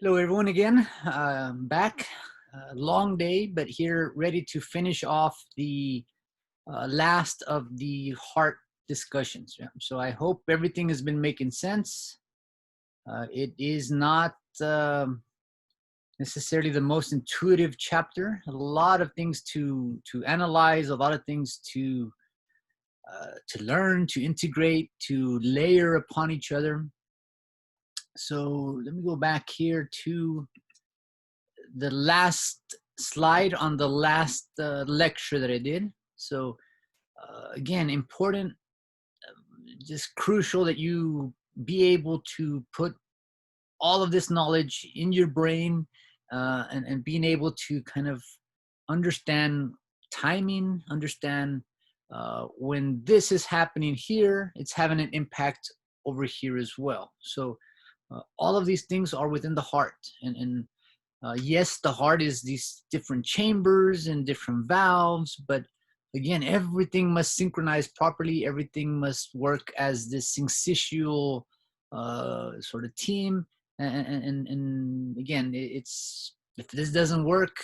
Hello, everyone, again. Back. Long day, but here ready to finish off the last of the heart discussions. Yeah. So I hope everything has been making sense. It is not necessarily the most intuitive chapter. A lot of things to analyze, a lot of things to learn, to integrate, to layer upon each other. So let me go back here to the last slide on the last lecture that I did. So again, important, just crucial that you be able to put all of this knowledge in your brain and being able to kind of understand timing, understand when this is happening here, it's having an impact over here as well. So all of these things are within the heart, and yes, the heart is these different chambers and different valves, but again, everything must synchronize properly. Everything must work as this syncytial sort of team. And again, it's if this doesn't work,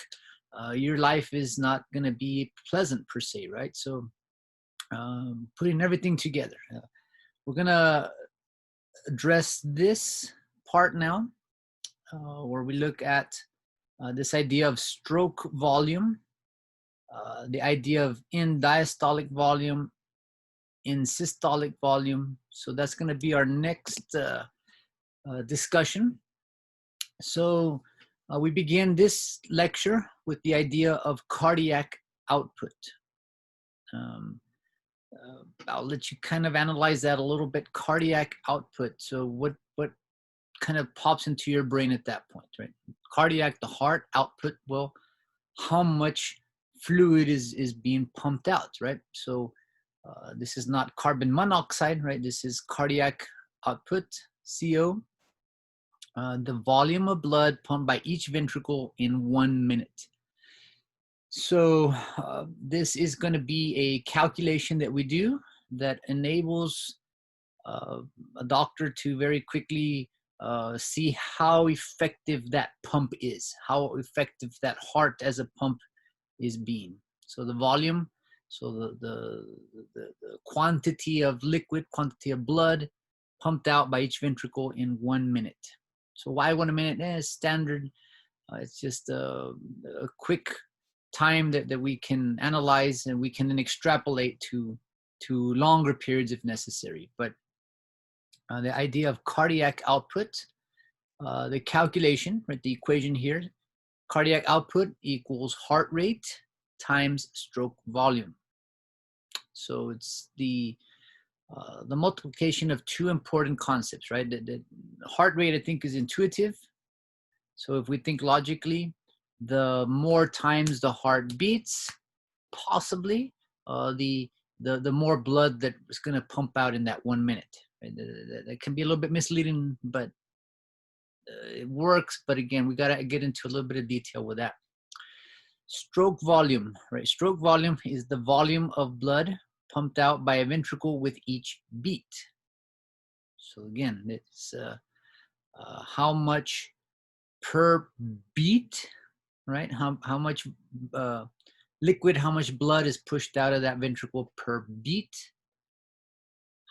your life is not going to be pleasant per se, right? So putting everything together. We're going to address this part now, where we look at this idea of stroke volume, the idea of in diastolic volume, in systolic volume. So that's going to be our next discussion. So we begin this lecture with the idea of cardiac output. I'll let you kind of analyze that a little bit. Cardiac output. So what kind of pops into your brain at that point, right? Cardiac, the heart. Output, well, how much fluid is being pumped out, right? So this is not carbon monoxide, right? This is cardiac output, CO. The volume of blood pumped by each ventricle in 1 minute. So this is going to be a calculation that we do that enables a doctor to very quickly see how effective that pump is, how effective that heart as a pump is being. So the volume, so the quantity of liquid, quantity of blood pumped out by each ventricle in 1 minute. So why 1 minute? It's standard. It's just a quick time that we can analyze, and we can then extrapolate to longer periods if necessary. But the idea of cardiac output, the calculation, right, the equation here, cardiac output equals heart rate times stroke volume. So it's the multiplication of two important concepts, right? The heart rate, I think, is intuitive. So if we think logically, the more times the heart beats, possibly the more blood that is going to pump out in that 1 minute. Right? That can be a little bit misleading, but it works. But again, we got to get into a little bit of detail with that. Stroke volume, right? Stroke volume is the volume of blood pumped out by a ventricle with each beat. So again, it's how much per beat, right? How much liquid, how much blood is pushed out of that ventricle per beat?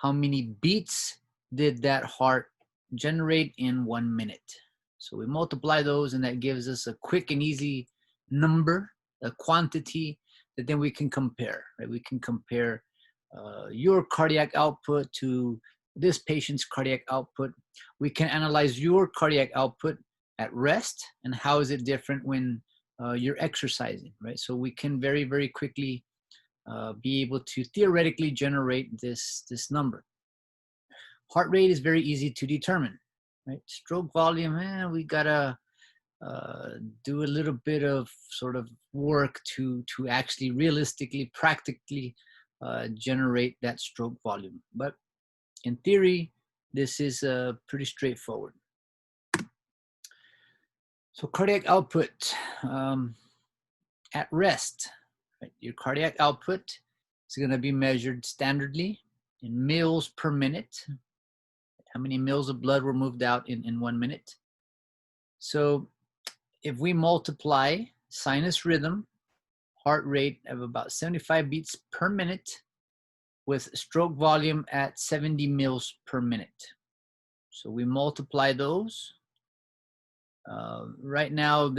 How many beats did that heart generate in 1 minute? So we multiply those, and that gives us a quick and easy number, a quantity that then we can compare, right? We can compare your cardiac output to this patient's cardiac output. We can analyze your cardiac output at rest, and how is it different when you're exercising, right? So we can very, very quickly be able to theoretically generate this number. Heart rate is very easy to determine, right? Stroke volume, we gotta do a little bit of sort of work to actually realistically, practically generate that stroke volume. But in theory, this is pretty straightforward. So cardiac output at rest, right? Your cardiac output is going to be measured standardly in mils per minute. How many mils of blood were moved out in 1 minute? So if we multiply sinus rhythm, heart rate of about 75 beats per minute with stroke volume at 70 mils per minute. So we multiply those. Right now,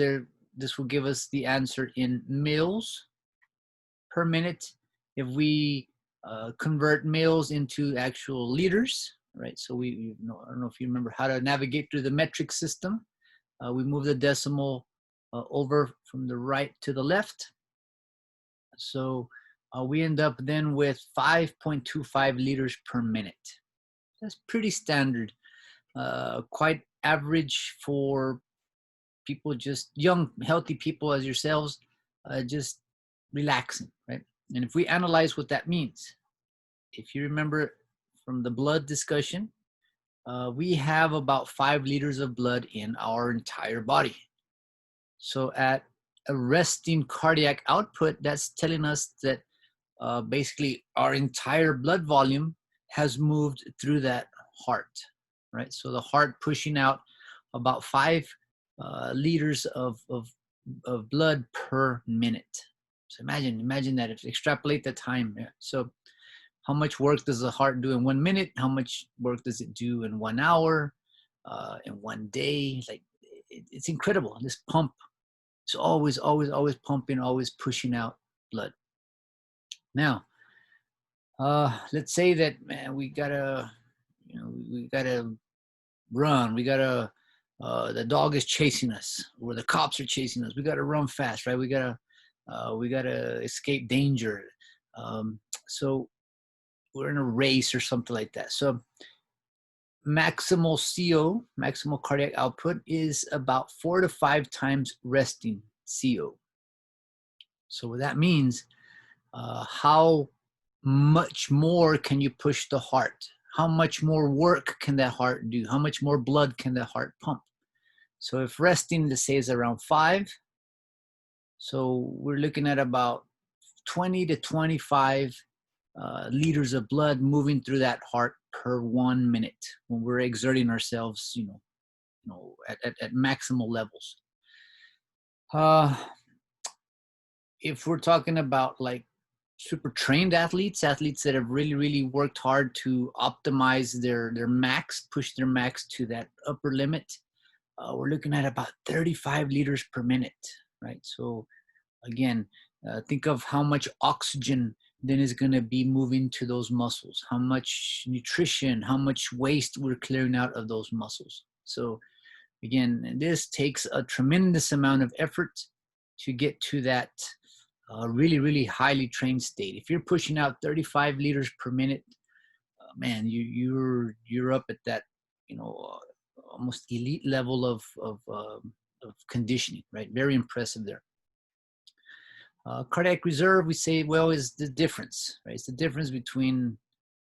this will give us the answer in mils per minute. If we convert mils into actual liters, right? So I don't know if you remember how to navigate through the metric system. We move the decimal over from the right to the left. So we end up then with 5.25 liters per minute. That's pretty standard, quite average for people, just young, healthy people as yourselves, just relaxing, right? And if we analyze what that means, if you remember from the blood discussion, we have about 5 liters of blood in our entire body. So at a resting cardiac output, that's telling us that basically our entire blood volume has moved through that heart, right? So the heart pushing out about 5 liters of blood per minute. So imagine that. If you extrapolate the time, yeah. So how much work does the heart do in 1 minute? How much work does it do in 1 hour, in 1 day? Like it's incredible. This pump is always pumping, always pushing out blood. Now, let's say that, man, we gotta run. We gotta, the dog is chasing us, or the cops are chasing us. We gotta run fast, right? We gotta escape danger. So we're in a race or something like that. So maximal CO, maximal cardiac output, is about 4 to 5 times resting CO. So what that means, how much more can you push the heart? How much more work can that heart do? How much more blood can the heart pump? So if resting, let's say, is around 5, so we're looking at about 20 to 25 liters of blood moving through that heart per 1 minute when we're exerting ourselves, at maximal levels. If we're talking about like super trained athletes that have really worked hard to optimize their max, push their max to that upper limit, we're looking at about 35 liters per minute, right? So again, think of how much oxygen then is going to be moving to those muscles, how much nutrition, how much waste we're clearing out of those muscles. So again, this takes a tremendous amount of effort to get to that really highly trained state. If you're pushing out 35 liters per minute, man, you're up at that, almost elite level of conditioning, right? Very impressive there. Cardiac reserve, we say, well, is the difference, right? It's the difference between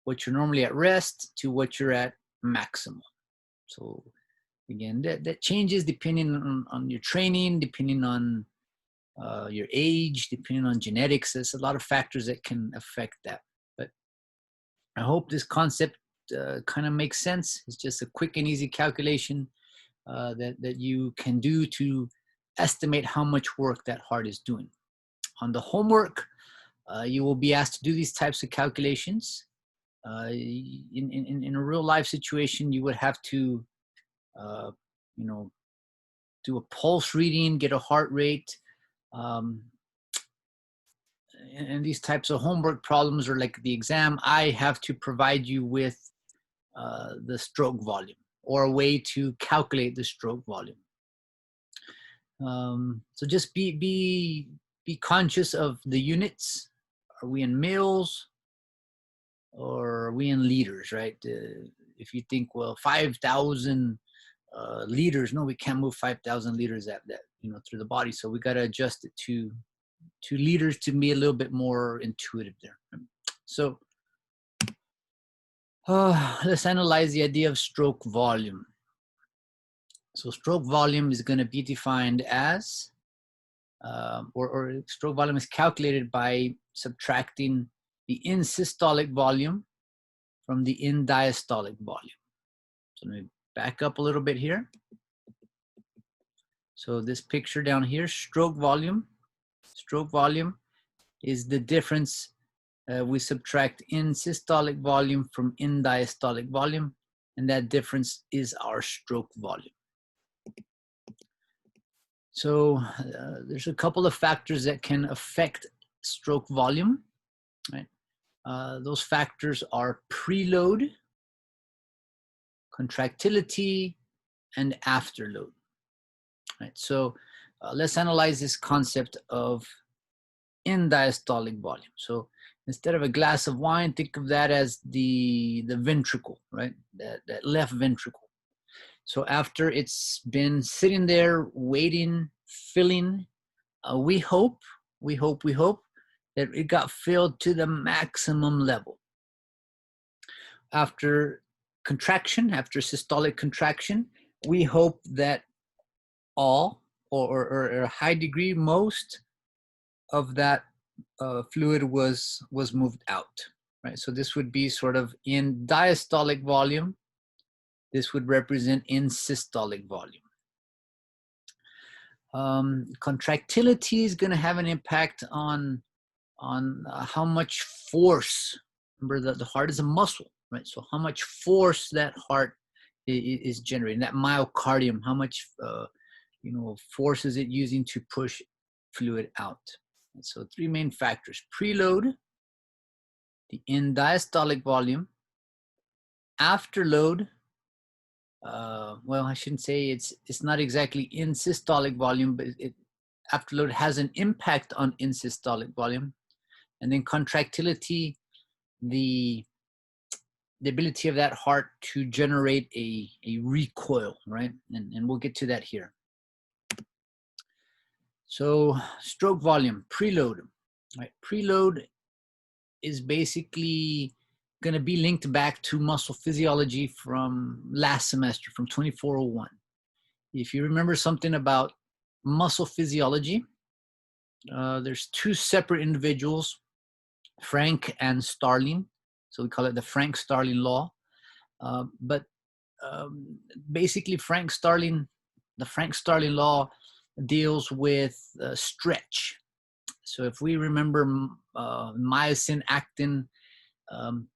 what you're normally at rest to what you're at maximal. So again, that changes depending on your training, depending on your age, depending on genetics. There's a lot of factors that can affect that. But I hope this concept kind of makes sense. It's just a quick and easy calculation that you can do to estimate how much work that heart is doing. On the homework, you will be asked to do these types of calculations. In a real life situation, you would have to, do a pulse reading, get a heart rate. And these types of homework problems, or like the exam, I have to provide you with the stroke volume or a way to calculate the stroke volume. So just be conscious of the units. Are we in mils or are we in liters, right? If you think, well, 5,000 liters, no, we can't move 5,000 liters through the body. So we got to adjust it to liters to be a little bit more intuitive there. So let's analyze the idea of stroke volume. So stroke volume is going to be defined as, or stroke volume is calculated by subtracting the in-systolic volume from the in-diastolic volume. So let me back up a little bit here. So this picture down here, stroke volume is the difference. We subtract in systolic volume from in diastolic volume, and that difference is our stroke volume. So there's a couple of factors that can affect stroke volume, right? Those factors are preload, contractility, and afterload. Right. So let's analyze this concept of in diastolic volume. So instead of a glass of wine, think of that as the ventricle, right? That left ventricle. So after it's been sitting there waiting, filling, we hope that it got filled to the maximum level. After contraction, after systolic contraction, we hope that all or a high degree, most of that fluid was moved out, right? So this would be sort of in diastolic volume. This would represent in systolic volume. Contractility is going to have an impact on how much force. Remember that the heart is a muscle, right? So how much force that heart is generating, that myocardium, how much force is it using to push fluid out? And so three main factors: preload, the in diastolic volume, afterload. Well, I shouldn't say it's not exactly in systolic volume, but afterload has an impact on in systolic volume. And then contractility, the ability of that heart to generate a recoil, right? And we'll get to that here. So stroke volume, preload, right? Preload is basically going to be linked back to muscle physiology from last semester, from 2401. If you remember something about muscle physiology, there's two separate individuals, Frank and Starling. So we call it the Frank-Starling law. But basically the Frank-Starling law deals with stretch. So if we remember myosin, actin,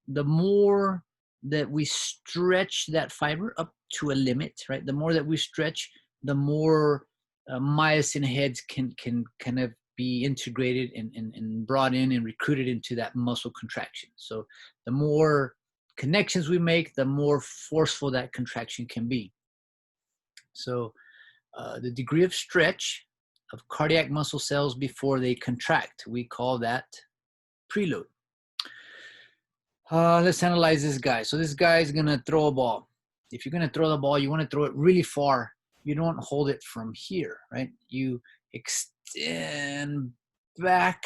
the more that we stretch that fiber up to a limit, right? The more that we stretch, the more myosin heads can kind of be integrated and brought in and recruited into that muscle contraction. So the more connections we make, the more forceful that contraction can be. So the degree of stretch of cardiac muscle cells before they contract, we call that preload. Let's analyze this guy. So this guy is going to throw a ball. If you're going to throw the ball, you want to throw it really far. You don't hold it from here, right? You extend back.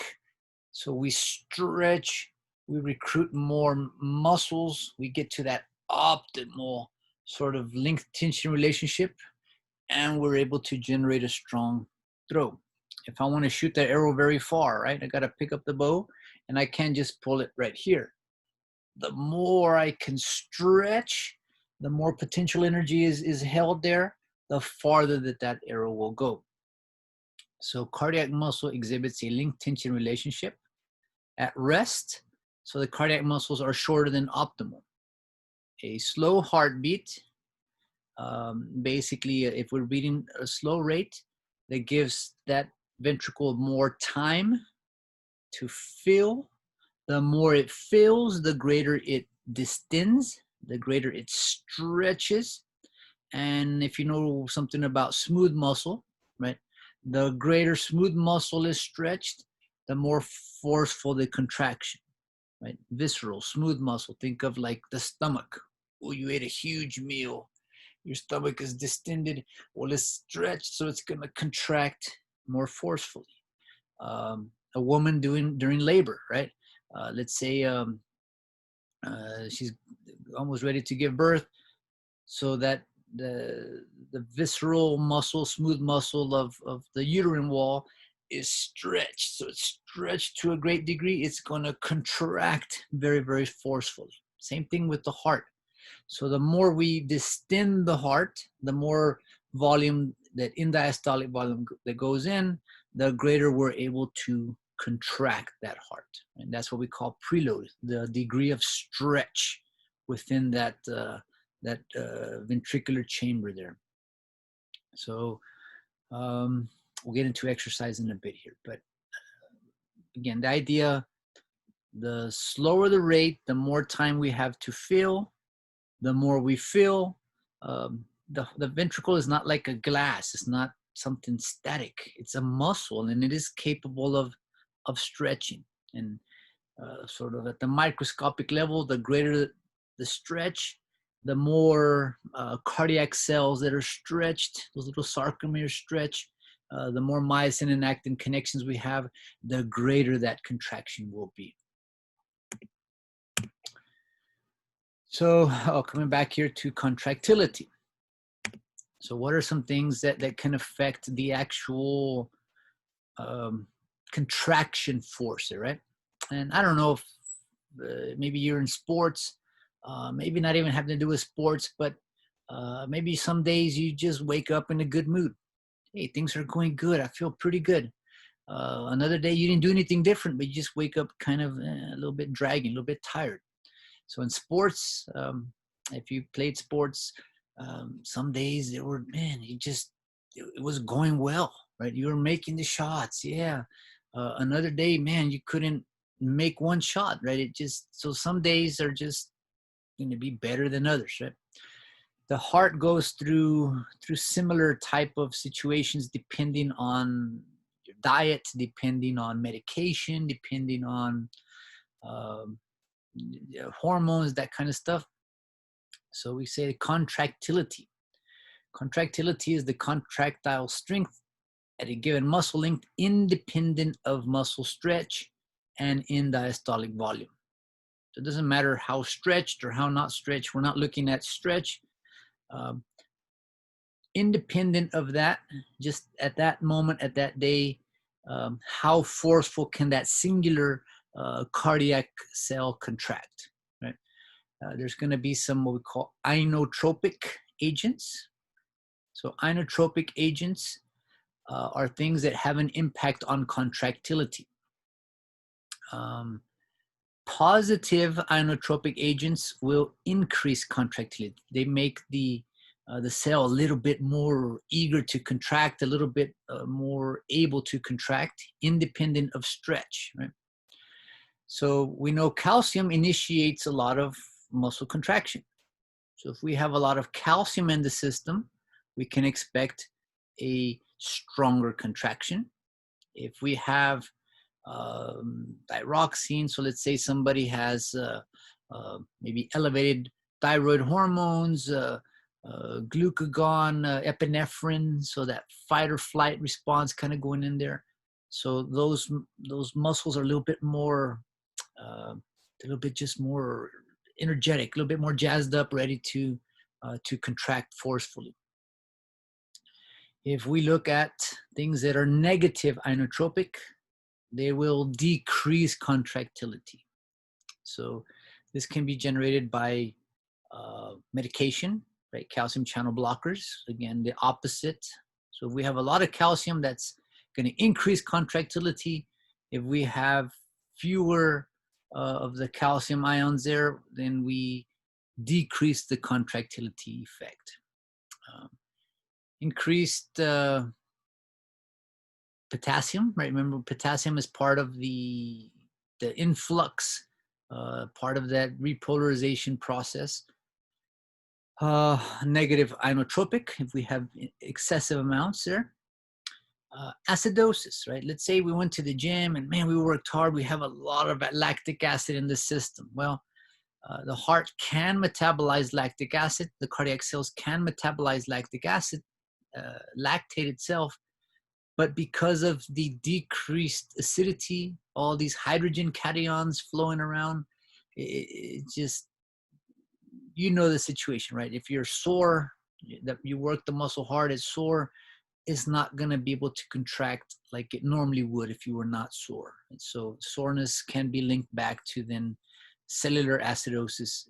So we stretch, we recruit more muscles. We get to that optimal sort of length tension relationship, and we're able to generate a strong throw. If I want to shoot that arrow very far, right, I got to pick up the bow, and I can't just pull it right here. The more I can stretch, the more potential energy is held there, the farther that arrow will go. So cardiac muscle exhibits a length tension relationship at rest. So the cardiac muscles are shorter than optimal. A slow heartbeat, basically if we're beating a slow rate, that gives that ventricle more time to fill. The more it fills, the greater it distends, the greater it stretches. And if you know something about smooth muscle, right, the greater smooth muscle is stretched, the more forceful the contraction, right? Visceral, smooth muscle. Think of like the stomach. Oh, you ate a huge meal. Your stomach is distended. Well, it's stretched, so it's going to contract more forcefully. A woman during labor, right? Let's say she's almost ready to give birth, so that the visceral muscle, smooth muscle of the uterine wall is stretched. So it's stretched to a great degree. It's going to contract very, very forcefully. Same thing with the heart. So the more we distend the heart, the more volume that in diastolic volume that goes in, the greater we're able to contract that heart. And that's what we call preload, the degree of stretch within that ventricular chamber there. So we'll get into exercise in a bit here, but again, the idea, the slower the rate, the more time we have to fill, the more we fill. The ventricle is not like a glass. It's not something static. It's a muscle, and it is capable of stretching. And sort of at the microscopic level, the greater the stretch, the more cardiac cells that are stretched, those little sarcomeres stretch, the more myosin and actin connections we have, the greater that contraction will be. So coming back here to contractility. So what are some things that can affect the actual contraction force, right? And I don't know if maybe you're in sports, maybe not even having to do with sports, but maybe some days you just wake up in a good mood. Hey, things are going good. I feel pretty good. Another day you didn't do anything different, but you just wake up kind of a little bit dragging, a little bit tired. So in sports, if you played sports, some days they were, man, it was going well, right? You were making the shots, yeah. Another day, man, you couldn't make one shot, right? So some days are just going to be better than others, right? The heart goes through similar type of situations depending on your diet, depending on medication, depending on hormones, that kind of stuff. So we say contractility. Contractility is the contractile strength at a given muscle length independent of muscle stretch and in diastolic volume. So it doesn't matter how stretched or how not stretched. We're not looking at stretch. Independent of that, just at that moment, at that day, how forceful can that singular cardiac cell contract, right? There's going to be some what we call inotropic agents. So inotropic agents are things that have an impact on contractility. Positive inotropic agents will increase contractility. They make the cell a little bit more eager to contract, a little bit more able to contract, independent of stretch, right? So we know calcium initiates a lot of muscle contraction. So if we have a lot of calcium in the system, we can expect a stronger contraction. If we have thyroxine, so let's say somebody has maybe elevated thyroid hormones, glucagon, epinephrine, so that fight or flight response kind of going in there. So those muscles are a little bit more, just more energetic, a little bit more jazzed up, ready to contract forcefully. If we look at things that are negative inotropic, they will decrease contractility. So this can be generated by medication, right? Calcium channel blockers, again, the opposite. So if we have a lot of calcium, that's going to increase contractility. If we have fewer of the calcium ions there, then we decrease the contractility effect. Increased potassium, right? Remember, potassium is part of the influx, part of that repolarization process. Negative inotropic, if we have excessive amounts there. Acidosis, right? Let's say we went to the gym and man, we worked hard. We have a lot of lactic acid in the system. Well, the heart can metabolize lactic acid. The cardiac cells can metabolize lactic acid, lactate itself. But because of the decreased acidity, all these hydrogen cations flowing around, it just, you know the situation, right? If you're sore, that you work the muscle hard, it's sore, it's not going to be able to contract like it normally would if you were not sore. And so soreness can be linked back to then cellular acidosis,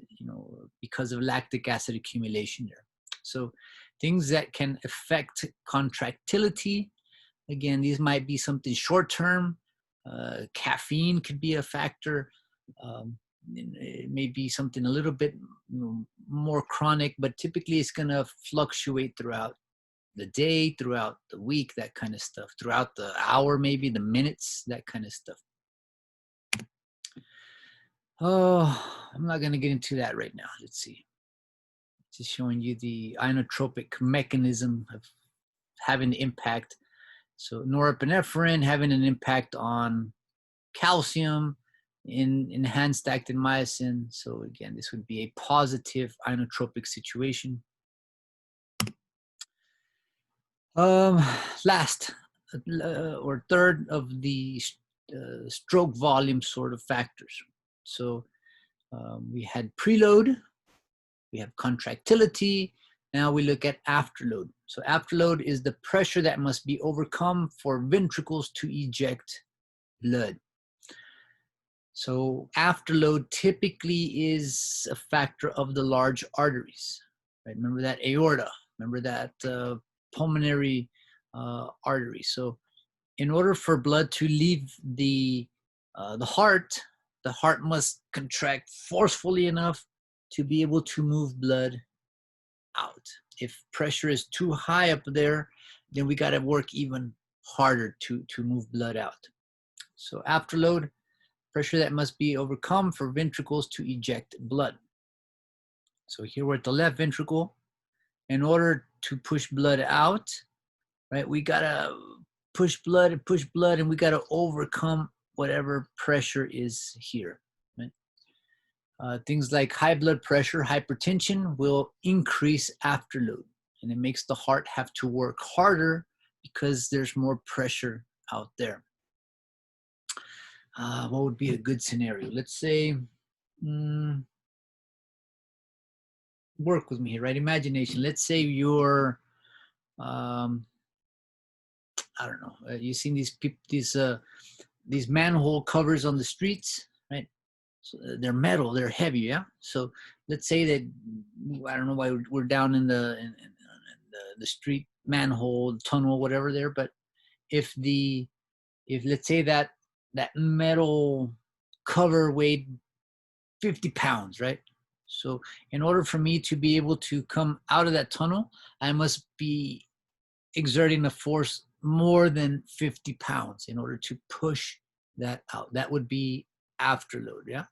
because of lactic acid accumulation there. So Things that can affect contractility. Again, these might be something short-term. Caffeine could be a factor. It may be something a little bit more chronic, but typically it's going to fluctuate throughout the day, throughout the week, that kind of stuff, throughout the hour, maybe the minutes, that kind of stuff. Oh, I'm not going to get into that right now. Let's see. Just showing you the inotropic mechanism of having the impact. So norepinephrine having an impact on calcium in enhanced actin-myosin. So again, this would be a positive inotropic situation. Last or third of the stroke volume sort of factors. So we had preload, we have contractility. Now we look at afterload. So afterload is the pressure that must be overcome for ventricles to eject blood. So afterload typically is a factor of the large arteries. Right? Remember that aorta. Remember that pulmonary artery. So in order for blood to leave the heart must contract forcefully enough to be able to move blood out. If pressure is too high up there, then we got to work even harder to move blood out. So afterload, pressure that must be overcome for ventricles to eject blood. So here we're at the left ventricle. In order to push blood out, right, we got to push blood, and we got to overcome whatever pressure is here. Right? Things like high blood pressure, hypertension will increase afterload, and it makes the heart have to work harder because there's more pressure out there. What would be a good scenario? Let's say, work with me here, right? Imagination. Let's say you're, I don't know. You've seen these manhole covers on the streets, right? So they're metal, they're heavy, yeah. So let's say that I don't know why we're down in the street manhole, tunnel, whatever there, but if let's say that metal cover weighed 50 pounds, right? So in order for me to be able to come out of that tunnel, I must be exerting a force more than 50 pounds in order to push that out. That would be afterload, yeah?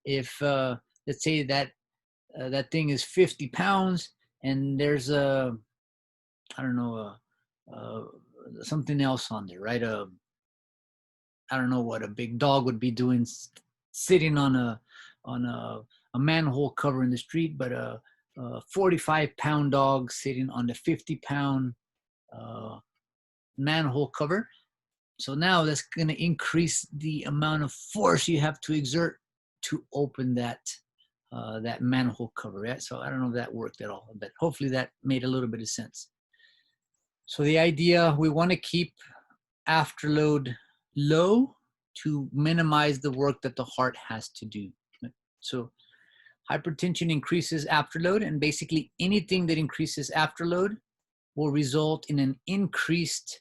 If, let's say that that thing is 50 pounds and there's I don't know, something else on there, right? I don't know what a big dog would be doing sitting on a manhole cover in the street, but a 45-pound dog sitting on the 50-pound manhole cover. So now that's going to increase the amount of force you have to exert to open that manhole cover. Right? So I don't know if that worked at all, but hopefully that made a little bit of sense. So the idea, we want to keep afterload low to minimize the work that the heart has to do. So hypertension increases afterload, and basically anything that increases afterload will result in an increased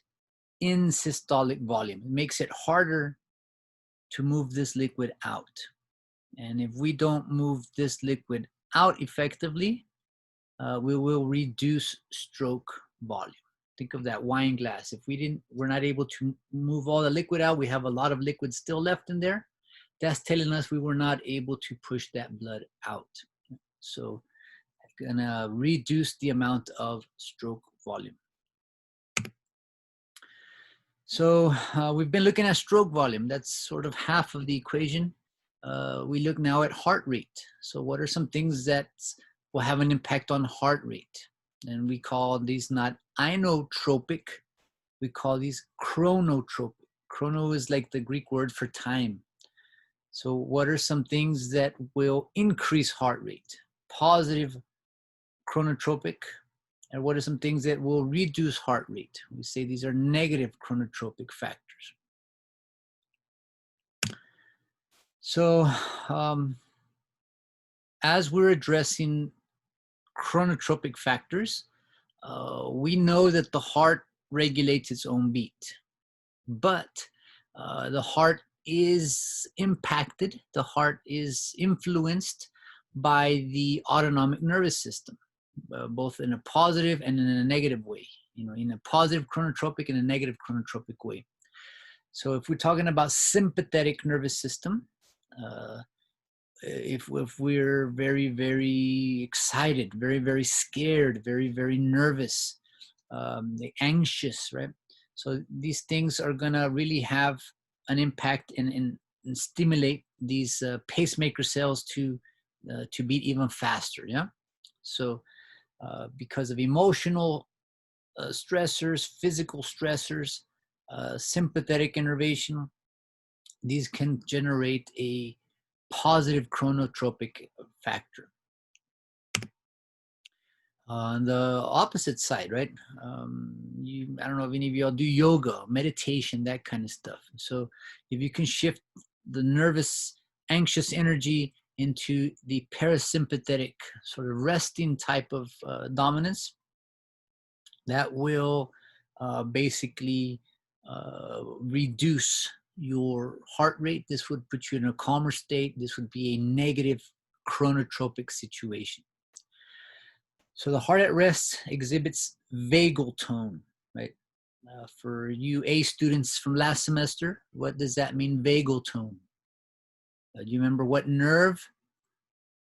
in systolic volume. It makes it harder to move this liquid out. And if we don't move this liquid out effectively, we will reduce stroke volume. Think of that wine glass. If we're not able to move all the liquid out, we have a lot of liquid still left in there. That's telling us we were not able to push that blood out. So I'm gonna reduce the amount of stroke volume. So we've been looking at stroke volume. That's sort of half of the equation. We look now at heart rate. So what are some things that will have an impact on heart rate? And we call these not inotropic, we call these chronotropic. Chrono is like the Greek word for time. So what are some things that will increase heart rate? Positive chronotropic. And what are some things that will reduce heart rate? We say these are negative chronotropic factors. So as we're addressing chronotropic factors, we know that the heart regulates its own beat, but the heart is impacted, the heart is influenced by the autonomic nervous system, both in a positive and in a negative way, you know, in a positive chronotropic and a negative chronotropic way. So if we're talking about sympathetic nervous system, if we're very, very excited, very, very scared, very, very nervous, anxious, right? So these things are gonna really have an impact and stimulate these pacemaker cells to beat even faster, yeah? So because of emotional stressors, physical stressors, sympathetic innervation, these can generate a positive chronotropic factor. On the opposite side, right? I don't know if any of y'all do yoga, meditation, that kind of stuff. So if you can shift the nervous, anxious energy into the parasympathetic, sort of resting type of dominance, that will basically reduce your heart rate. This would put you in a calmer state. This would be a negative chronotropic situation. So the heart at rest exhibits vagal tone, right? For you A students from last semester, what does that mean, vagal tone? Do you remember what nerve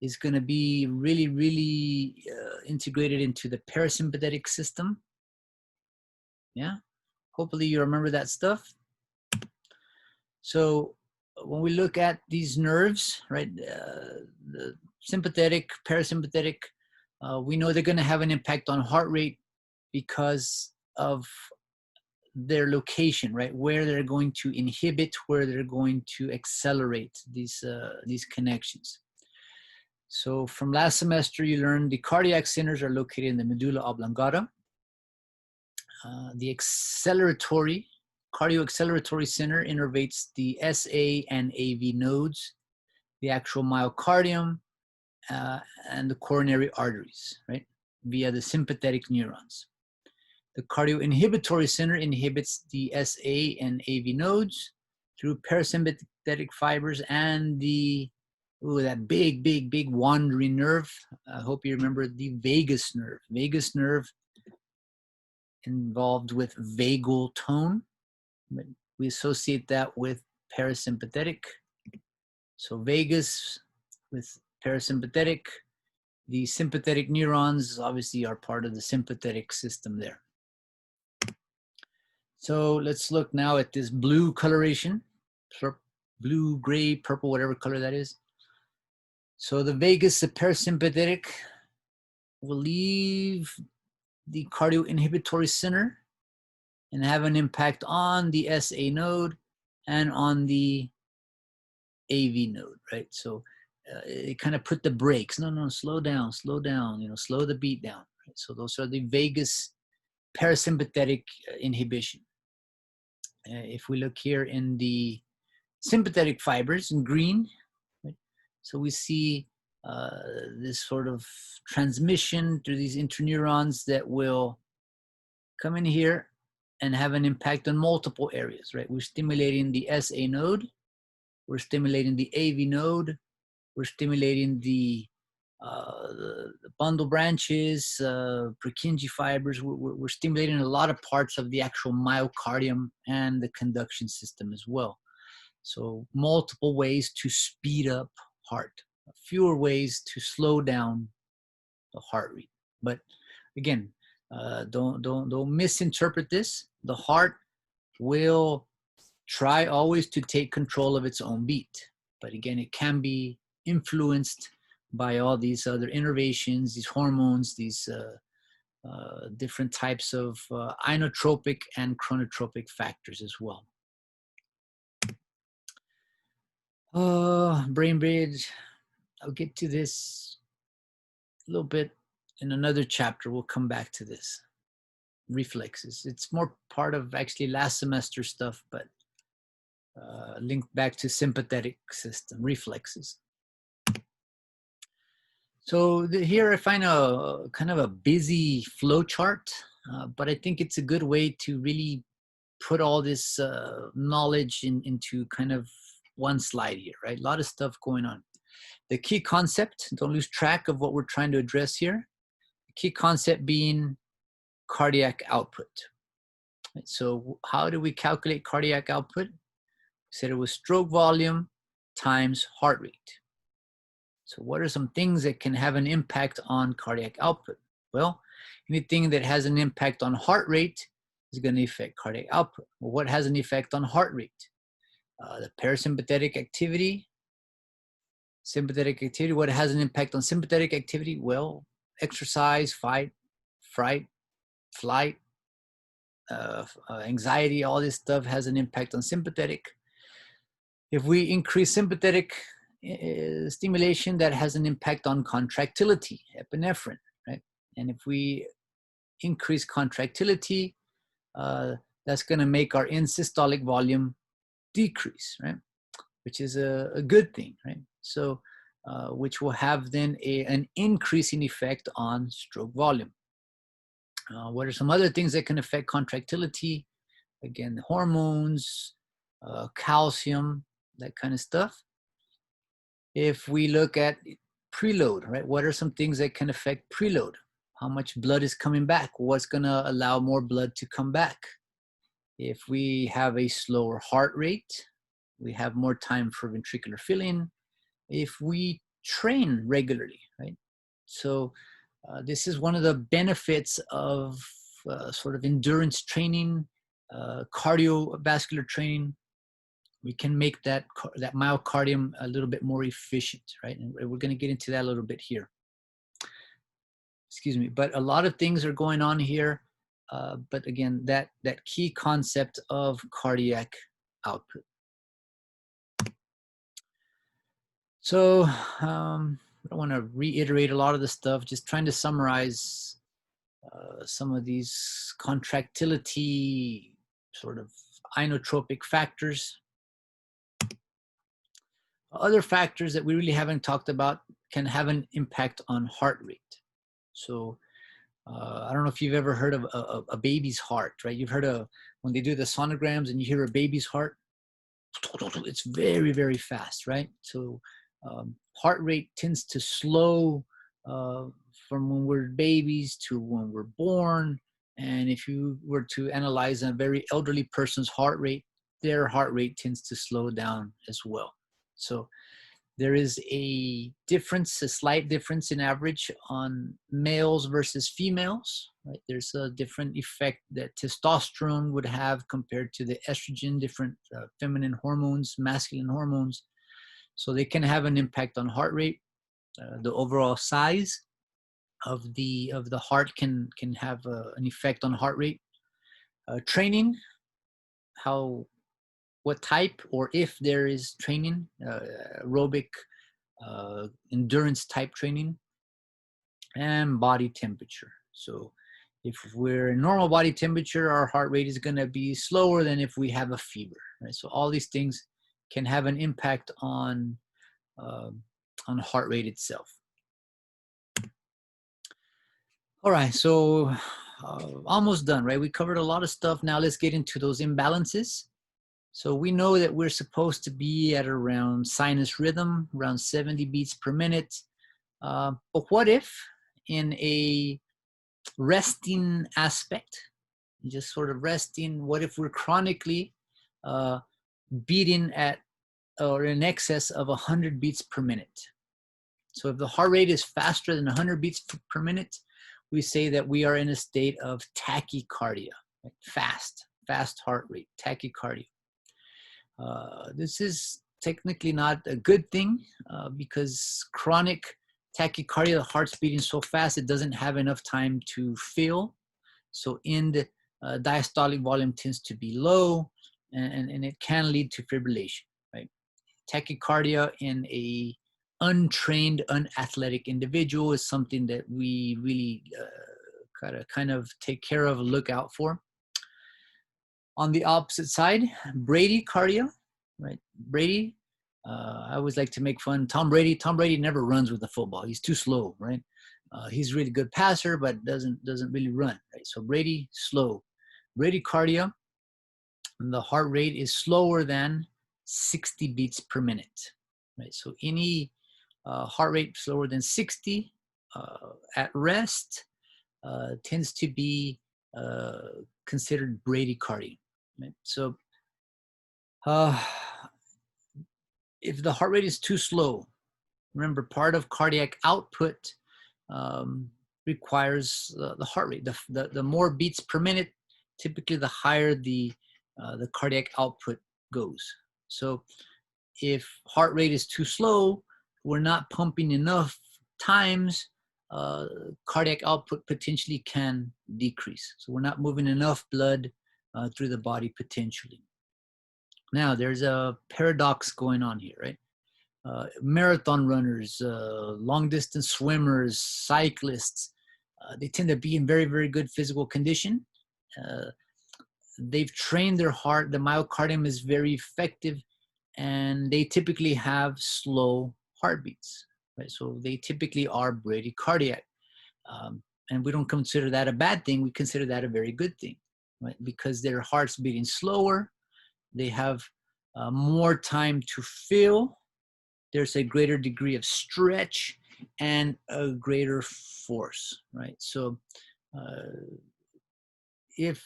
is going to be really, really integrated into the parasympathetic system? Yeah, hopefully you remember that stuff. So when we look at these nerves, right, the sympathetic, parasympathetic, we know they're going to have an impact on heart rate because of their location, right, where they're going to inhibit, where they're going to accelerate these connections. So from last semester, you learned the cardiac centers are located in the medulla oblongata. The cardioacceleratory center innervates the SA and AV nodes, the actual myocardium, and the coronary arteries, right, via the sympathetic neurons. The cardioinhibitory center inhibits the SA and AV nodes through parasympathetic fibers and the, that big, big, big wandering nerve. I hope you remember the vagus nerve. Vagus nerve involved with vagal tone. We associate that with parasympathetic. So vagus with parasympathetic. The sympathetic neurons obviously are part of the sympathetic system there. So let's look now at this blue coloration, blue, gray, purple, whatever color that is. So the vagus, the parasympathetic, will leave the cardioinhibitory center and have an impact on the SA node and on the AV node, right? So it kind of put the brakes. No, slow down, you know, slow the beat down. Right? So those are the vagus parasympathetic inhibition. If we look here in the sympathetic fibers in green, right? So we see this sort of transmission through these interneurons that will come in here and have an impact on multiple areas, right? We're stimulating the SA node, we're stimulating the AV node, we're stimulating the bundle branches, Purkinje fibers. We're stimulating a lot of parts of the actual myocardium and the conduction system as well. So multiple ways to speed up heart, fewer ways to slow down the heart rate. But again, don't misinterpret this. The heart will try always to take control of its own beat. But again, it can be influenced by all these other innervations, these hormones, these different types of inotropic and chronotropic factors as well. Brain bridge, I'll get to this a little bit in another chapter. We'll come back to this. Reflexes. It's more part of actually last semester stuff, but linked back to sympathetic system, reflexes. So here I find a kind of a busy flow chart, but I think it's a good way to really put all this knowledge into kind of one slide here, right? A lot of stuff going on. The key concept, don't lose track of what we're trying to address here. The key concept being cardiac output. Right? So how do we calculate cardiac output? We said it was stroke volume times heart rate. So what are some things that can have an impact on cardiac output? Well, anything that has an impact on heart rate is going to affect cardiac output. Well, what has an effect on heart rate? The parasympathetic activity. Sympathetic activity, what has an impact on sympathetic activity? Well, exercise, fight, fright, flight, anxiety, all this stuff has an impact on sympathetic. If we increase sympathetic stimulation, that has an impact on contractility, epinephrine, right? And if we increase contractility, that's going to make our end-systolic volume decrease, right? Which is a good thing, right? So, which will have then an increasing effect on stroke volume. What are some other things that can affect contractility? Again, hormones, calcium, that kind of stuff. If we look at preload, right? What are some things that can affect preload? How much blood is coming back? What's gonna allow more blood to come back? If we have a slower heart rate, we have more time for ventricular filling. If we train regularly, right? So this is one of the benefits of sort of endurance training, cardiovascular training. We can make that myocardium a little bit more efficient, right? And we're going to get into that a little bit here. Excuse me, but a lot of things are going on here. But again, that key concept of cardiac output. So I don't want to reiterate a lot of the stuff, just trying to summarize some of these contractility sort of inotropic factors. Other factors that we really haven't talked about can have an impact on heart rate. So I don't know if you've ever heard of a baby's heart, right? You've heard of when they do the sonograms and you hear a baby's heart, it's very, very fast, right? So heart rate tends to slow from when we're babies to when we're born. And if you were to analyze a very elderly person's heart rate, their heart rate tends to slow down as well. So there is a difference, a slight difference in average on males versus females, right? There's a different effect that testosterone would have compared to the estrogen, different feminine hormones, masculine hormones. So they can have an impact on heart rate. The overall size of the heart can have an effect on heart rate. Training, what type or if there is training, aerobic, endurance type training, and body temperature. So if we're in normal body temperature, our heart rate is going to be slower than if we have a fever, right? So all these things can have an impact on heart rate itself. All right, so almost done, right? We covered a lot of stuff. Now let's get into those imbalances. So we know that we're supposed to be at around sinus rhythm, around 70 beats per minute. But what if in a resting aspect, just sort of resting, what if we're chronically beating at or in excess of 100 beats per minute? So if the heart rate is faster than 100 beats per minute, we say that we are in a state of tachycardia, like fast heart rate, tachycardia. This is technically not a good thing because chronic tachycardia, the heart's beating so fast, it doesn't have enough time to fill. So end diastolic volume tends to be low and it can lead to fibrillation, right? Tachycardia in a untrained, unathletic individual is something that we really gotta kind of take care of, look out for. On the opposite side, bradycardia, right? I always like to make fun. Tom Brady never runs with the football. He's too slow, right? He's a really good passer, but doesn't really run, right? So Brady, slow. Bradycardia, the heart rate is slower than 60 beats per minute, right? So any heart rate slower than 60 at rest tends to be considered bradycardia, right? So if the heart rate is too slow, remember, part of cardiac output requires the heart rate. The more beats per minute, typically the higher the cardiac output goes. So if heart rate is too slow, we're not pumping enough times, cardiac output potentially can decrease. So we're not moving enough blood through the body potentially. Now, there's a paradox going on here, right? Marathon runners, long distance swimmers, cyclists, they tend to be in very, very good physical condition. They've trained their heart, the myocardium is very effective, and they typically have slow heartbeats, right? So they typically are bradycardiac. And we don't consider that a bad thing, we consider that a very good thing, right? Because their heart's beating slower, they have more time to fill, there's a greater degree of stretch and a greater force, right? So if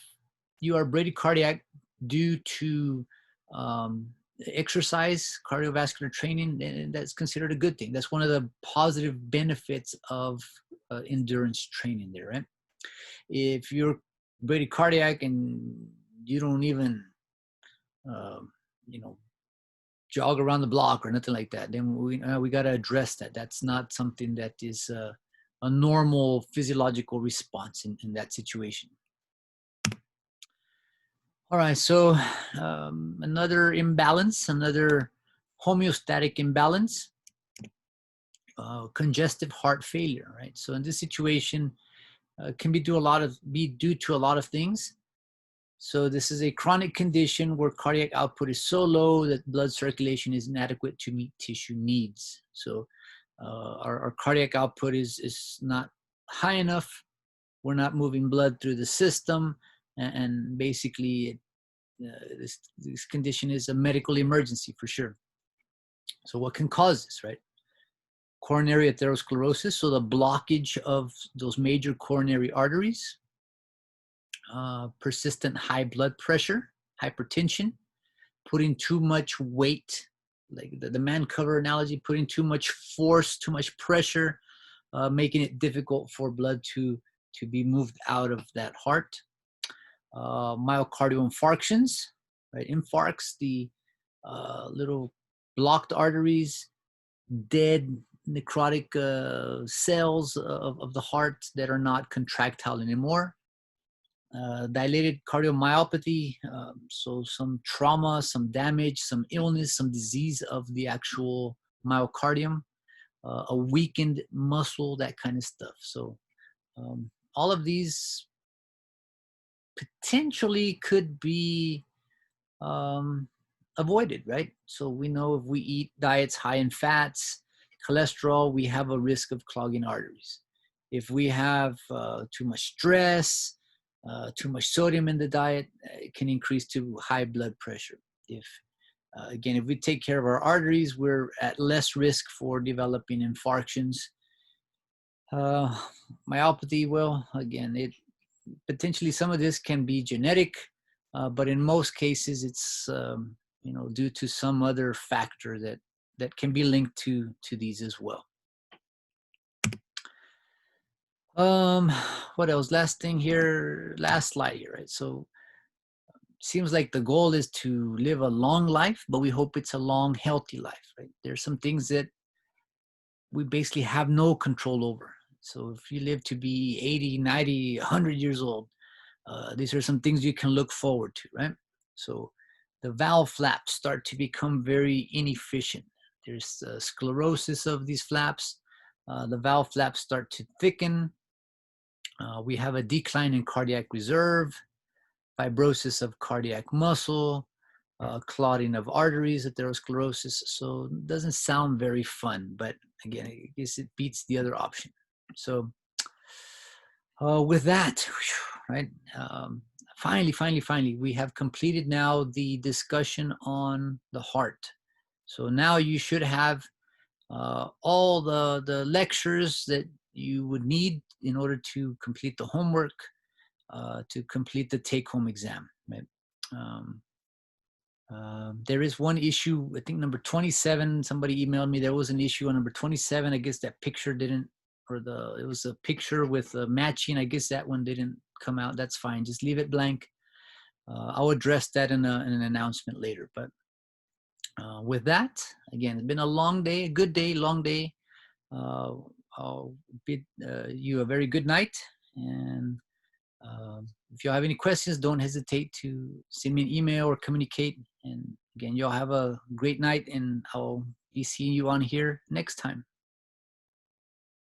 you are bradycardiac due to exercise, cardiovascular training, then that's considered a good thing. That's one of the positive benefits of endurance training there, right? If you're bradycardiac and you don't even, jog around the block or nothing like that, then we got to address that. That's not something that is a normal physiological response in that situation. All right, so another imbalance, another homeostatic imbalance, congestive heart failure, right? So in this situation, can be due to a lot of things. So this is a chronic condition where cardiac output is so low that blood circulation is inadequate to meet tissue needs. So our cardiac output is not high enough. We're not moving blood through the system, and basically this condition is a medical emergency for sure. So what can cause this, right? Coronary atherosclerosis, so the blockage of those major coronary arteries. Persistent high blood pressure, hypertension, putting too much weight, like the man cover analogy, putting too much force, too much pressure, making it difficult for blood to be moved out of that heart. Myocardial infarctions, right? Infarcts, the little blocked arteries, dead necrotic cells of the heart that are not contractile anymore. Dilated cardiomyopathy, so some trauma, some damage, some illness, some disease of the actual myocardium, a weakened muscle, that kind of stuff. So all of these potentially could be avoided, right? So we know if we eat diets high in fats, cholesterol, we have a risk of clogging arteries. If we have too much stress, too much sodium in the diet, it can increase to high blood pressure. If again, if we take care of our arteries, we're at less risk for developing infarctions. Myopathy, well, again, it potentially some of this can be genetic, but in most cases, it's due to some other factor that can be linked to these as well. What else? Last thing here, last slide here, right? So seems like the goal is to live a long life, but we hope it's a long, healthy life, right? There's some things that we basically have no control over. So if you live to be 80, 90, 100 years old, these are some things you can look forward to, right? So the valve flaps start to become very inefficient. There's sclerosis of these flaps. The valve flaps start to thicken. We have a decline in cardiac reserve, fibrosis of cardiac muscle, clotting of arteries, atherosclerosis. So it doesn't sound very fun, but again, I guess it beats the other option. So with that, right, finally, we have completed now the discussion on the heart. So now you should have all the lectures that you would need in order to complete the homework, to complete the take-home exam. Right? There is one issue, I think number 27, somebody emailed me, there was an issue on number 27. I guess that picture didn't, or it was a picture with matching. I guess that one didn't come out. That's fine. Just leave it blank. I'll address that in an announcement later. But with that, again, it's been a long day, a good day, long day. I'll bid you a very good night. And if you have any questions, don't hesitate to send me an email or communicate. And again, y'all have a great night, and I'll be seeing you on here next time.